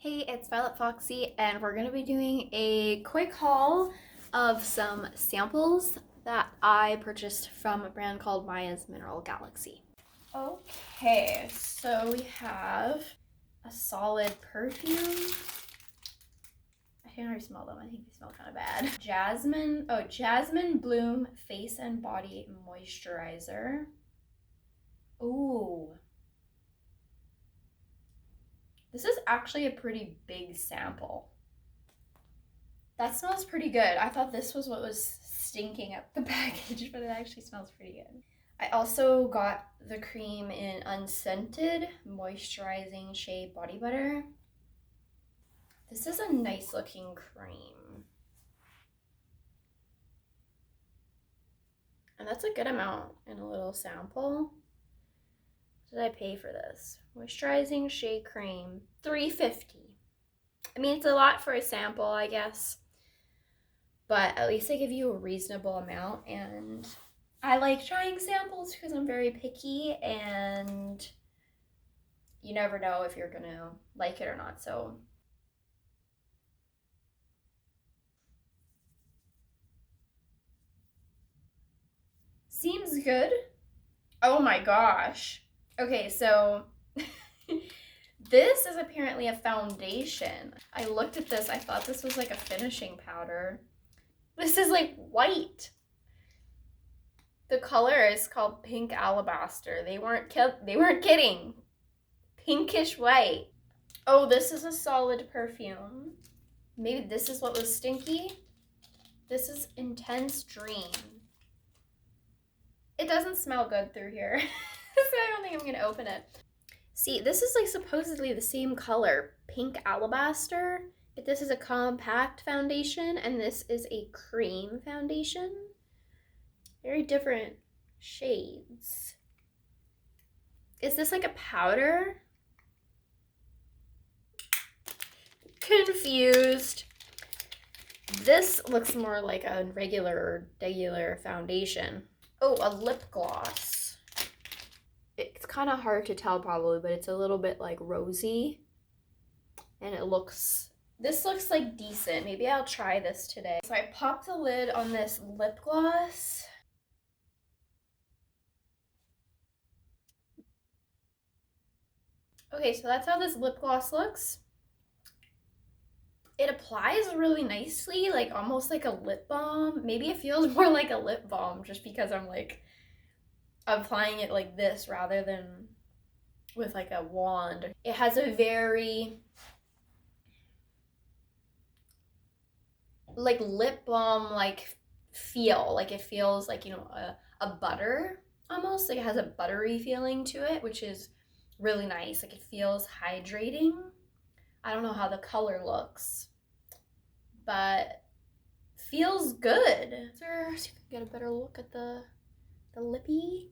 Hey, it's VioletFoxy, and we're going to be doing a quick haul of some samples that I purchased from a brand called Maia's Mineral Galaxy. Okay, so we have a solid perfume. I can already smell them. I think they smell kind of bad. Jasmine Bloom Face and Body Moisturizer. Ooh. This is actually a pretty big sample. That smells pretty good. I thought this was what was stinking up the package, but it actually smells pretty good. I also got the cream in Unscented Moisturizing Shea Body Butter. This is a nice looking cream. And that's a good amount in a little sample. What did I pay for this? Moisturizing Shea Cream, $3.50. I mean, it's a lot for a sample, I guess. But at least they give you a reasonable amount, and I like trying samples because I'm very picky, and you never know if you're gonna like it or not, so. Seems good. Oh my gosh. Okay, so this is apparently a foundation. I looked at this, I thought this was like a finishing powder. This is like white. The color is called Pink Alabaster. They weren't kidding. Pinkish white. Oh, this is a solid perfume. Maybe this is what was stinky. This is Intense Dream. It doesn't smell good through here. So I don't think I'm gonna open it. See, this is like supposedly the same color, Pink Alabaster, but this is a compact foundation and this is a cream foundation. Very different shades. Is this like a powder? Confused. This looks more like a regular foundation. Oh, a lip gloss. It's kind of hard to tell probably, but it's a little bit like rosy. And this looks like decent. Maybe I'll try this today. So I popped the lid on this lip gloss. Okay, so that's how this lip gloss looks. It applies really nicely, like almost like a lip balm. Maybe it feels more like a lip balm just because I'm like applying it like this rather than with like a wand. It has a very like lip balm like feel. Like it feels like, you know, a butter almost. Like it has a buttery feeling to it, which is really nice. Like it feels hydrating. I don't know how the color looks, but feels good. So you can get a better look at the lippy.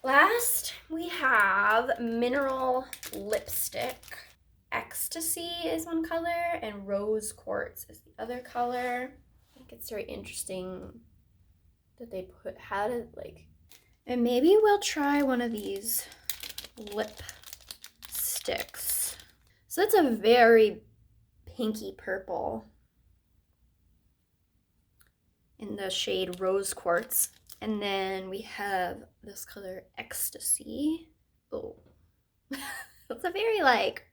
Last, we have mineral lipstick. Ecstasy is one color and Rose Quartz is the other color. I think it's very interesting that they had it like, and maybe we'll try one of these lip sticks. So it's a very pinky purple in the shade Rose Quartz. And then we have this color Ecstasy. Oh, it's a very like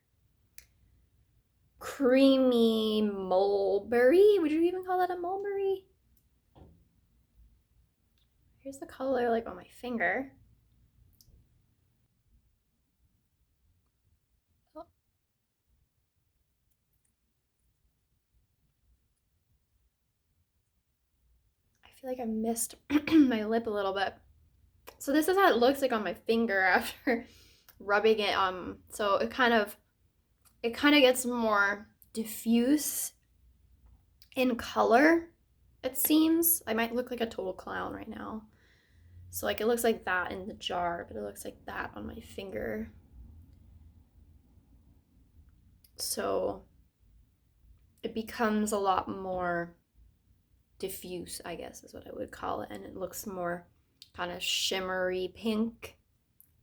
creamy mulberry. Would you even call that a mulberry? Here's the color like on my finger. Oh. I feel like I missed my lip a little bit. So this is how it looks like on my finger after rubbing it. So it kind of gets more diffuse in color, it seems. I might look like a total clown right now. So like it looks like that in the jar, but it looks like that on my finger. So it becomes a lot more diffuse, I guess is what I would call it, and it looks more kind of shimmery pink.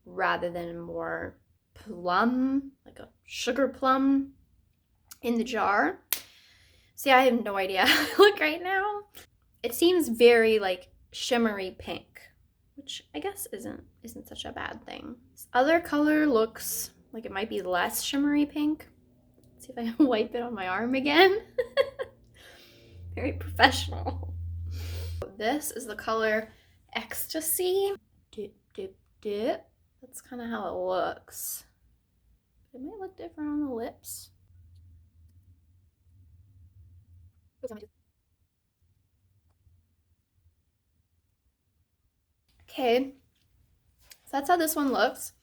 rather than more plum, like a sugar plum in the jar. See, I have no idea how I look right now. It seems very like shimmery pink, which I guess isn't such a bad thing. This other color looks like it might be less shimmery pink. Let's see if I can wipe it on my arm again. Very professional. This is the color Ecstasy. Dip, dip, dip. That's kind of how it looks. It might look different on the lips. Okay, so that's how this one looks.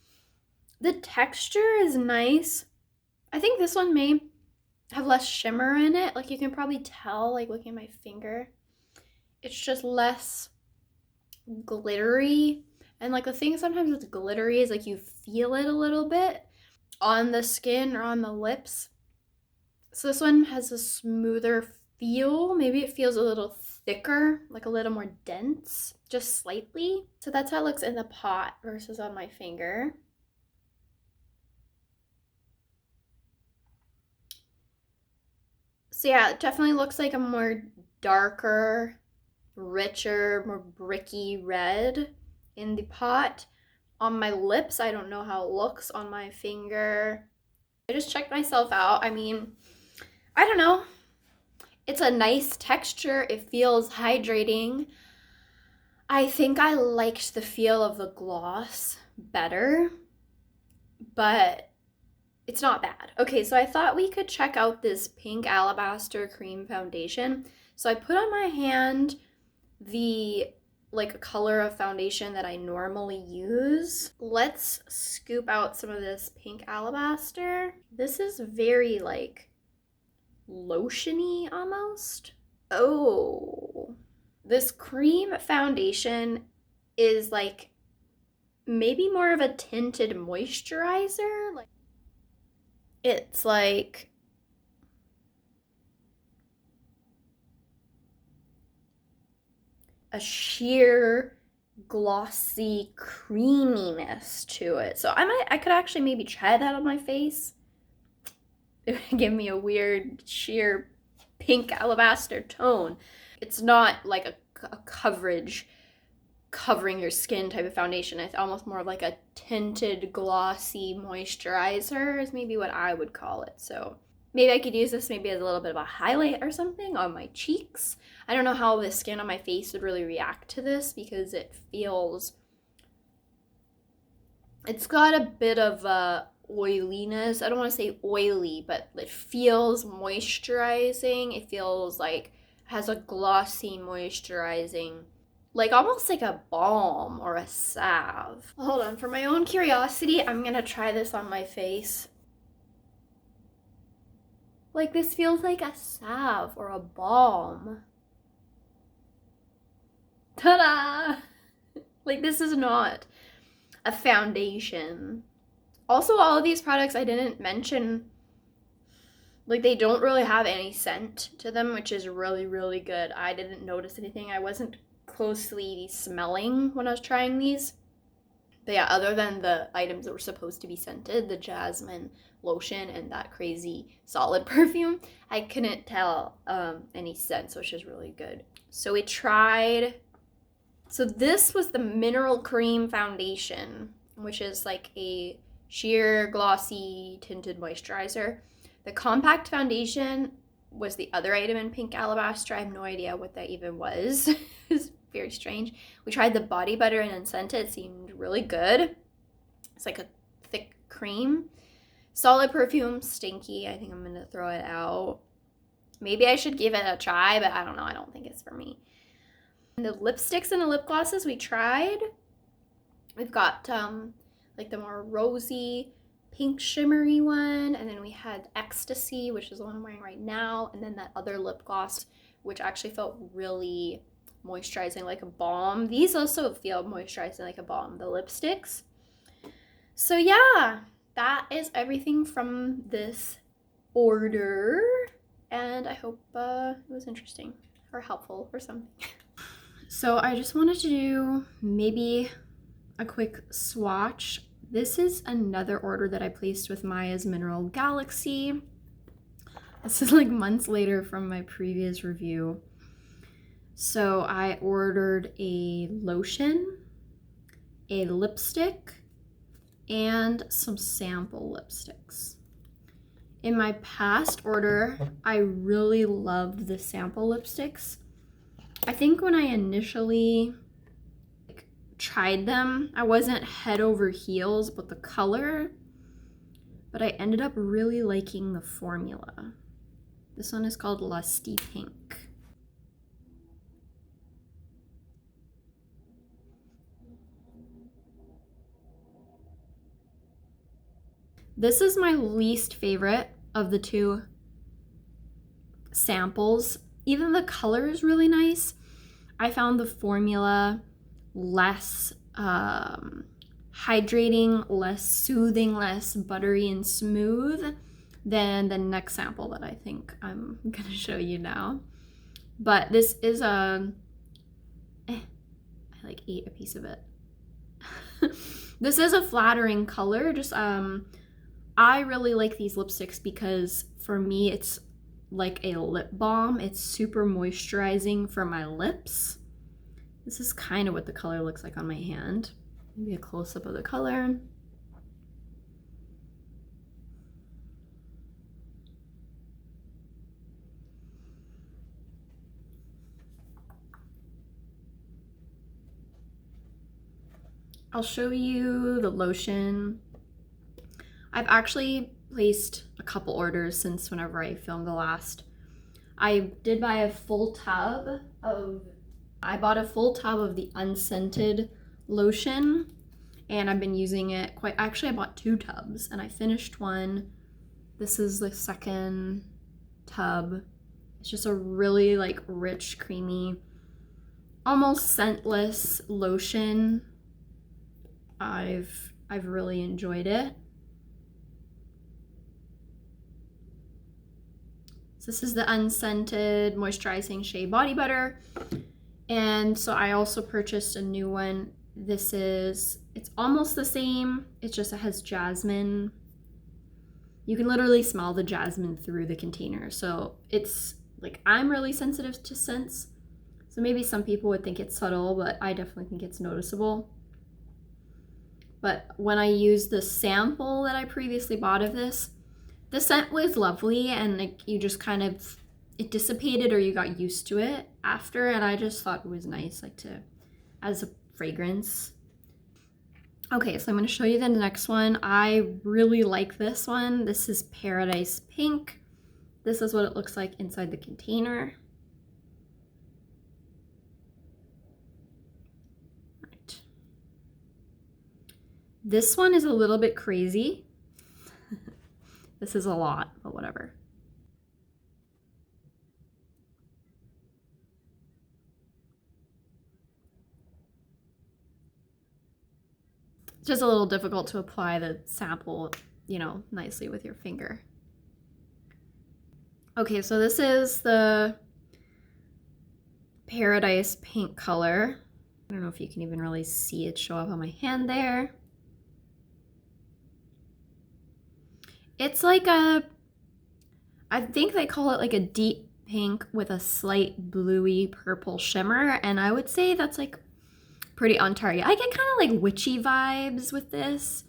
The texture is nice. I think this one may have less shimmer in it. Like you can probably tell, like looking at my finger. It's just less glittery. And like the thing sometimes with glittery is like you feel it a little bit on the skin or on the lips. So this one has a smoother feel. Maybe it feels a little thicker, like a little more dense, just slightly. So that's how it looks in the pot versus on my finger. So yeah, it definitely looks like a more darker, richer, more bricky red in the pot. On my lips, I don't know how it looks on my finger. I just checked myself out. I mean, I don't know. It's a nice texture. It feels hydrating. I think I liked the feel of the gloss better, but it's not bad. Okay, so I thought we could check out this pink Alabaster cream foundation. So I put on my hand the like color of foundation that I normally use. Let's scoop out some of this pink Alabaster. This is very like lotiony almost. Oh, this cream foundation is like maybe more of a tinted moisturizer. Like it's like a sheer glossy creaminess to it. So I could actually maybe try that on my face. It would give me a weird sheer pink alabaster tone. It's not like a coverage covering your skin type of foundation. It's almost more of like a tinted glossy moisturizer is maybe what I would call it. So maybe I could use this maybe as a little bit of a highlight or something on my cheeks. I don't know how the skin on my face would really react to this because it feels, it's got a bit of oiliness. I don't want to say oily, but it feels moisturizing. It feels like has a glossy moisturizing, like almost like a balm or a salve. Hold on, for my own curiosity, I'm gonna try this on my face. Like this feels like a salve or a balm. Ta-da! Like this is not a foundation. Also, all of these products I didn't mention, like they don't really have any scent to them, which is really, really good. I didn't notice anything. I wasn't closely smelling when I was trying these. But yeah, other than the items that were supposed to be scented, the Jasmine lotion and that crazy solid perfume, I couldn't tell any scents, which is really good. So we tried, so this was the Mineral Cream Foundation, which is like a sheer glossy tinted moisturizer. The Compact Foundation was the other item in pink alabaster. I have no idea what that even was. It was very strange. We tried the body butter and Unscented. It seemed really good. It's like a thick cream. Solid perfume, stinky. I think I'm gonna throw it out. Maybe I should give it a try, but I don't know. I don't think it's for me. And the lipsticks and the lip glosses we tried. We've got like the more rosy pink shimmery one, and then we had Ecstasy, which is the one I'm wearing right now, and then that other lip gloss, which actually felt really moisturizing, like a balm. These also feel moisturizing like a balm, the lipsticks. So yeah, that is everything from this order, and I hope it was interesting or helpful or something. So I just wanted to do maybe a quick swatch This is another order that I placed with Maia's Mineral Galaxy. This is like months later from my previous review. So I ordered a lotion, a lipstick, and some sample lipsticks. In my past order, I really loved the sample lipsticks. I think when I initially tried them, I wasn't head over heels with the color, but I ended up really liking the formula. This one is called Lusty Pink. This is my least favorite of the two samples. Even the color is really nice. I found the formula less hydrating, less soothing, less buttery and smooth than the next sample that I think I'm gonna show you now. But this is I like ate a piece of it. This is a flattering color. Just I really like these lipsticks because for me it's like a lip balm. It's super moisturizing for my lips. This is kind of what the color looks like on my hand. Maybe a close-up of the color. I'll show you the lotion. I've actually placed a couple orders since whenever I filmed the last. I did buy a full tub of, I bought a full tub of the Unscented lotion, and I've been using it quite, actually I bought 2 tubs and I finished one. This is the second tub. It's just a really like rich, creamy, almost scentless lotion. I've really enjoyed it. So this is the Unscented Moisturizing Shea Body Butter. And so I also purchased a new one. This is, it's almost the same. It just has jasmine. You can literally smell the jasmine through the container. So it's like, I'm really sensitive to scents. So maybe some people would think it's subtle, but I definitely think it's noticeable. But when I used the sample that I previously bought of this, the scent was lovely, and like you just kind of, it dissipated or you got used to it after, and I just thought it was nice like to, as a fragrance. Okay, so I'm going to show you the next one. I really like this one. This is Paradise Pink. This is what it looks like inside the container. Right. This one is a little bit crazy. This is a lot, but whatever. It's just a little difficult to apply the sample, you know, nicely with your finger. Okay, so this is the Paradise Pink color. I don't know if you can even really see it show up on my hand there. It's like a, I think they call it like a deep pink with a slight bluey purple shimmer, and I would say that's like pretty on target. I get kind of like witchy vibes with this,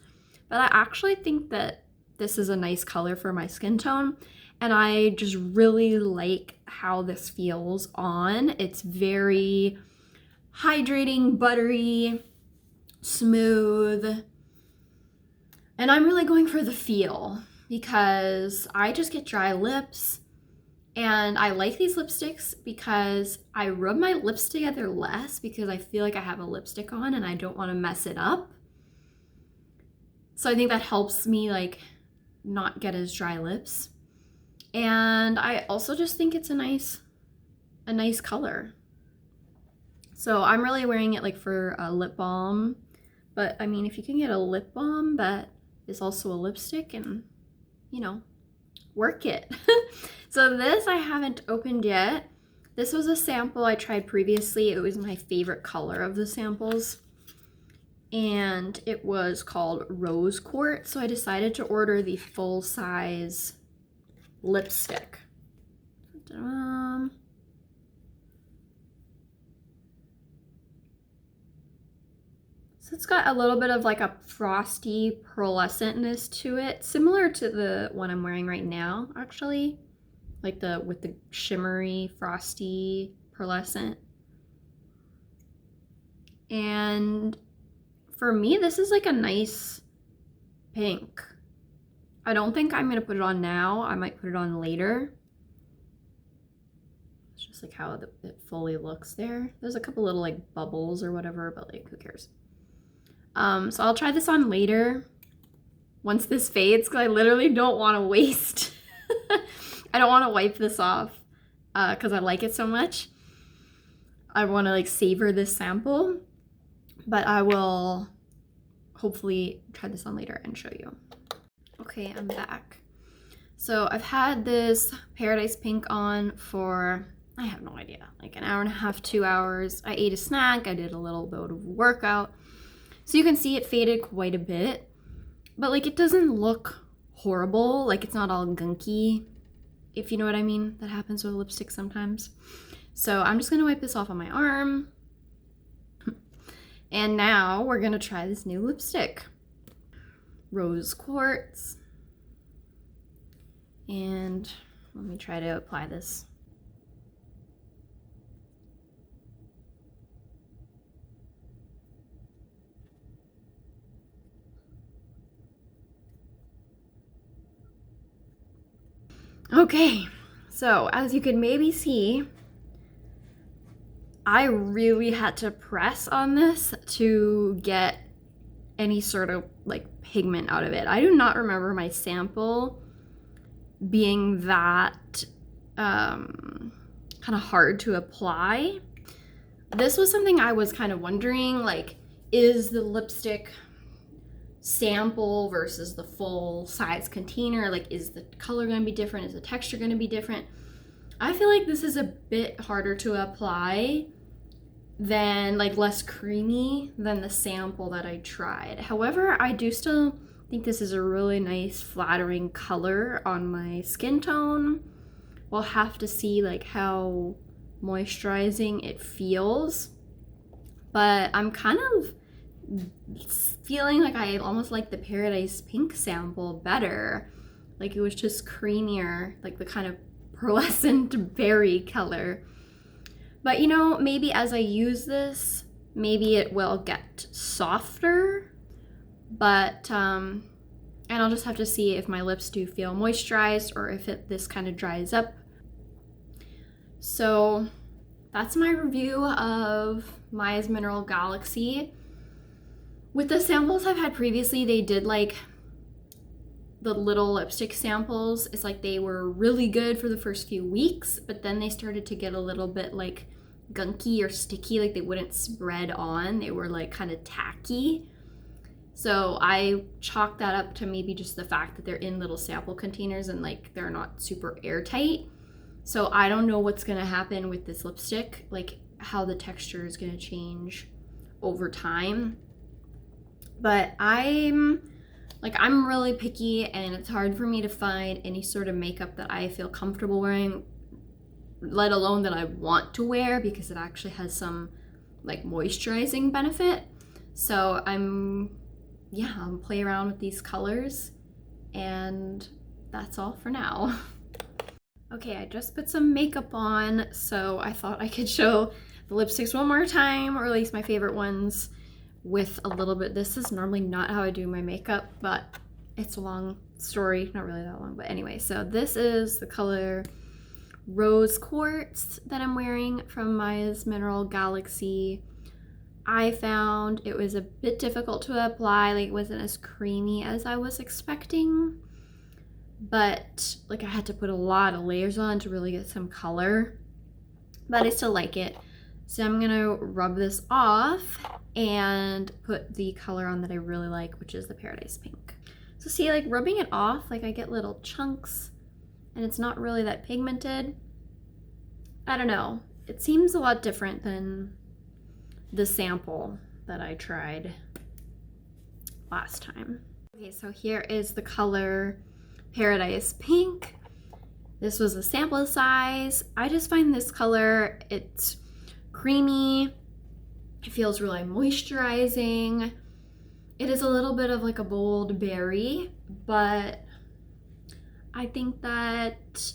but I actually think that this is a nice color for my skin tone, and I just really like how this feels on. It's very hydrating, buttery, smooth, and I'm really going for the feel because I just get dry lips, and I like these lipsticks because I rub my lips together less because I feel like I have a lipstick on and I don't want to mess it up. So I think that helps me like not get as dry lips. And I also just think it's a nice color. So I'm really wearing it like for a lip balm, but I mean, if you can get a lip balm that is also a lipstick, and you know, work it. So this I haven't opened yet. This was a sample I tried previously. It was my favorite color of the samples. and it was called Rose Quartz. So I decided to order the full size lipstick. So it's got a little bit of like a frosty pearlescentness to it, similar to the one I'm wearing right now, actually. Like with the shimmery, frosty, pearlescent. And for me, this is like a nice pink. I don't think I'm gonna put it on now. I might put it on later. It's just like how it fully looks there. There's a couple little like bubbles or whatever, but like who cares? So I'll try this on later once this fades, because I literally don't want to waste. I don't want to wipe this off because I like it so much. I want to like savor this sample, but I will hopefully try this on later and show you. Okay, I'm back. So I've had this Paradise Pink on for, I have no idea, like an hour and a half, 2 hours. I ate a snack, I did a little bit of workout. So you can see it faded quite a bit, but like it doesn't look horrible. Like it's not all gunky, if you know what I mean. That happens with lipstick sometimes. So I'm just gonna wipe this off on my arm. And now we're gonna try this new lipstick. Rose Quartz. And let me try to apply this. Okay, so as you can maybe see, I really had to press on this to get any sort of like pigment out of it. I do not remember my sample being that kind of hard to apply. This was something I was kind of wondering, like, is the lipstick sample versus the full size container, like, is the color going to be different? Is the texture going to be different? I feel like this is a bit harder to apply than, like, less creamy than the sample that I tried. However, I do still think this is a really nice flattering color on my skin tone. We'll have to see like how moisturizing it feels, but I'm kind of feeling like I almost like the Paradise Pink sample better. Like it was just creamier, like the kind of pearlescent berry color. But you know, maybe as I use this, maybe it will get softer, but and I'll just have to see if my lips do feel moisturized or if this kind of dries up. So that's my review of Maia's Mineral Galaxy. With the samples I've had previously, they did like the little lipstick samples. It's like they were really good for the first few weeks, but then they started to get a little bit like gunky or sticky, like they wouldn't spread on. They were like kind of tacky. So I chalked that up to maybe just the fact that they're in little sample containers and like they're not super airtight. So I don't know what's gonna happen with this lipstick, like how the texture is gonna change over time. But I'm really picky and it's hard for me to find any sort of makeup that I feel comfortable wearing, let alone that I want to wear, because it actually has some like moisturizing benefit. So I'll play around with these colors, and that's all for now. Okay, I just put some makeup on, so I thought I could show the lipsticks one more time, or at least my favorite ones, with a little bit. This is normally not how I do my makeup, but it's a long story, not really that long, but anyway. So this is the color Rose Quartz that I'm wearing from Maia's Mineral Galaxy. I found it was a bit difficult to apply, like it wasn't as creamy as I was expecting, but like I had to put a lot of layers on to really get some color, but I still like it. So I'm gonna rub this off and put the color on that I really like, which is the Paradise Pink. So see, like rubbing it off, like I get little chunks and it's not really that pigmented. I don't know, it seems a lot different than the sample that I tried. last time. Okay, so here is the color Paradise Pink. This was a sample size. I just find this color, it's creamy. It feels really moisturizing. It is a little bit of like a bold berry, but I think that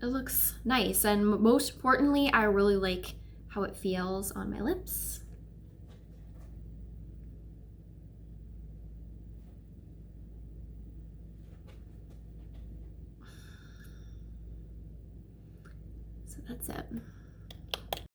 it looks nice. And most importantly, I really like how it feels on my lips. So that's it.